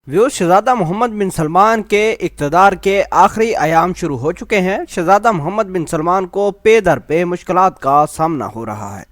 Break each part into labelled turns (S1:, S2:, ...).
S1: शहजादा मोहम्मद बिन सलमान के इक़्तिदार के आखिरी अयाम शुरू हो चुके हैं। शहजादा मोहम्मद बिन सलमान को पे दर पे मुश्किलात का सामना हो रहा है।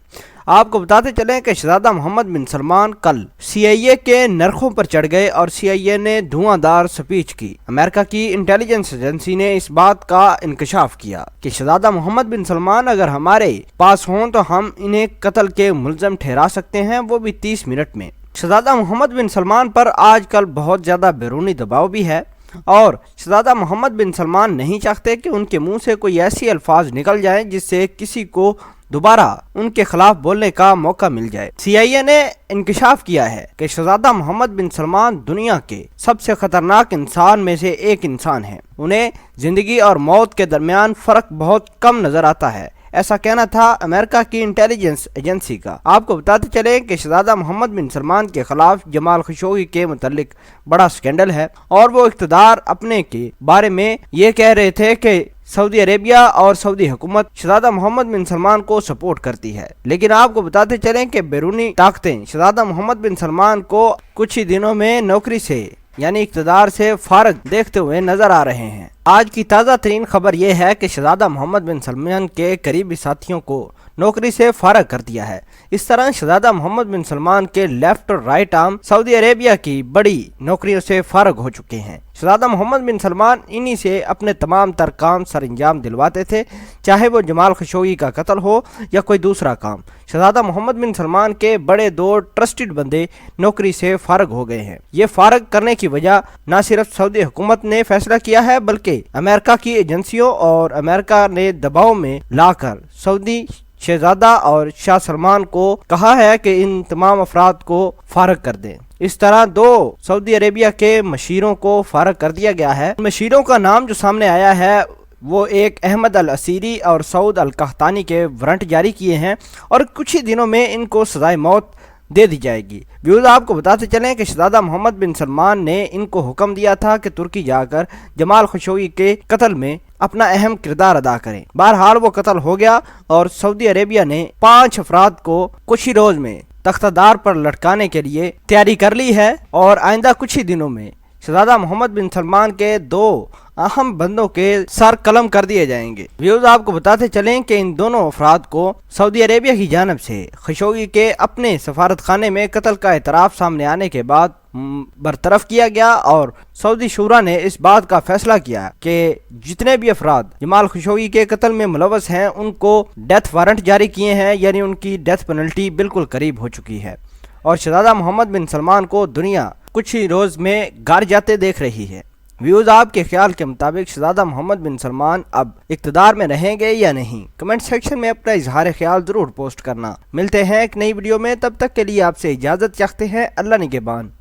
S1: आपको बताते चलें कि शहजादा मोहम्मद बिन सलमान कल CIA के नरखों पर चढ़ गए और CIA ने धुआंधार स्पीच की। अमेरिका की इंटेलिजेंस एजेंसी ने इस बात का इंकशाफ किया कि शहजादा मोहम्मद बिन सलमान अगर हमारे पास हों तो हम इन्हें कत्ल के मुल्ज़म ठहरा सकते हैं, वो भी 30 मिनट में। शहजादा मोहम्मद बिन सलमान पर आजकल बहुत ज़्यादा बैरूनी दबाव भी है और शहजादा मोहम्मद बिन सलमान नहीं चाहते कि उनके मुंह से कोई ऐसी अल्फाज निकल जाए जिससे किसी को दोबारा उनके खिलाफ बोलने का मौका मिल जाए। CIA ने इंकशाफ किया है कि शहजादा मोहम्मद बिन सलमान दुनिया के सबसे खतरनाक इंसान में से एक इंसान है। उन्हें जिंदगी और मौत के दरमियान फर्क बहुत कम नजर आता है, ऐसा कहना था अमेरिका की इंटेलिजेंस एजेंसी का। आपको बताते चले कि शहजादा मोहम्मद बिन सलमान के खिलाफ जमाल खशोगी के मुतालिक बड़ा स्कैंडल है और वो इक़्तिदार अपने के बारे में ये कह रहे थे कि सऊदी अरेबिया और सऊदी हुकूमत शहजादा मोहम्मद बिन सलमान को सपोर्ट करती है। लेकिन आपको बताते चलें कि बैरूनी ताकतें शहजादा मोहम्मद बिन सलमान को कुछ ही दिनों में नौकरी से यानी इक़्तिदार से फारग देखते हुए नजर आ रहे हैं। आज की ताज़ा तरीन खबर यह है कि शहजादा मोहम्मद बिन सलमान के करीबी साथियों को नौकरी से फारग कर दिया है। इस तरह शहजादा मोहम्मद बिन सलमान के लेफ्ट और राइट आर्म सऊदी अरेबिया की बड़ी नौकरियों से फारग हो चुके हैं। शहजादा मोहम्मद बिन सलमान इन्हीं से अपने तमाम तर काम सर अंजाम दिलवाते थे, चाहे वो जमाल खशोगी का कत्ल हो या कोई दूसरा काम। शहजादा मोहम्मद बिन सलमान के बड़े दो ट्रस्टेड बंदे नौकरी से फारग हो गए हैं। ये फारग करने की वजह न सिर्फ सऊदी हुकूमत ने फैसला किया है बल्कि अमेरिका की एजेंसियों और अमेरिका ने दबाव में लाकर सऊदी शहजादा और शाह सलमान को कहा है कि इन तमाम अफराद को फारग कर दें। इस तरह दो सऊदी अरेबिया के मशीरों को फारग कर दिया गया है। मशीरों का नाम जो सामने आया है वो एक अहमद अल असीरी और सऊद अल कहतानी के वारंट जारी किए हैं और कुछ ही दिनों में इनको सजाए मौत दे दी जाएगी। व्यूज आपको बताते चलें कि शहजादा मोहम्मद बिन सलमान ने इनको हुक्म दिया था कि तुर्की जाकर जमाल खशोगी के कत्ल में अपना अहम किरदार अदा करें। बहरहाल वो कत्ल हो गया और सऊदी अरेबिया ने 5 अफराद को कुछ ही रोज में तख्तादार पर लटकाने के लिए तैयारी कर ली है और आइंदा कुछ ही दिनों में शहजादा मोहम्मद बिन सलमान के 2 अहम बंदों के सर कलम कर दिए जाएंगे। व्यूज आपको बताते चलें कि इन दोनों अफराद को सऊदी अरेबिया की जानब से खशोगी के अपने सफारत खाने में कत्ल का एतराफ सामने आने के बाद बरतरफ किया गया और सऊदी शूरा ने इस बात का फैसला किया कि जितने भी अफराद जमाल खशोगी के कत्ल में मुलव्वस हैं उनको डेथ वारंट जारी किए हैं, यानी उनकी डेथ पेनल्टी बिल्कुल करीब हो चुकी है और शहजादा मोहम्मद बिन सलमान को दुनिया कुछ ही रोज में घर जाते देख रही है। व्यूज आपके ख्याल के मुताबिक शहजादा मोहम्मद बिन सलमान अब इक़्तिदार में रहेंगे या नहीं? कमेंट सेक्शन में अपना इजहार ख्याल जरूर पोस्ट करना। मिलते हैं एक नई वीडियो में, तब तक के लिए आपसे इजाजत चाहते हैं। अल्लाह निगहबान।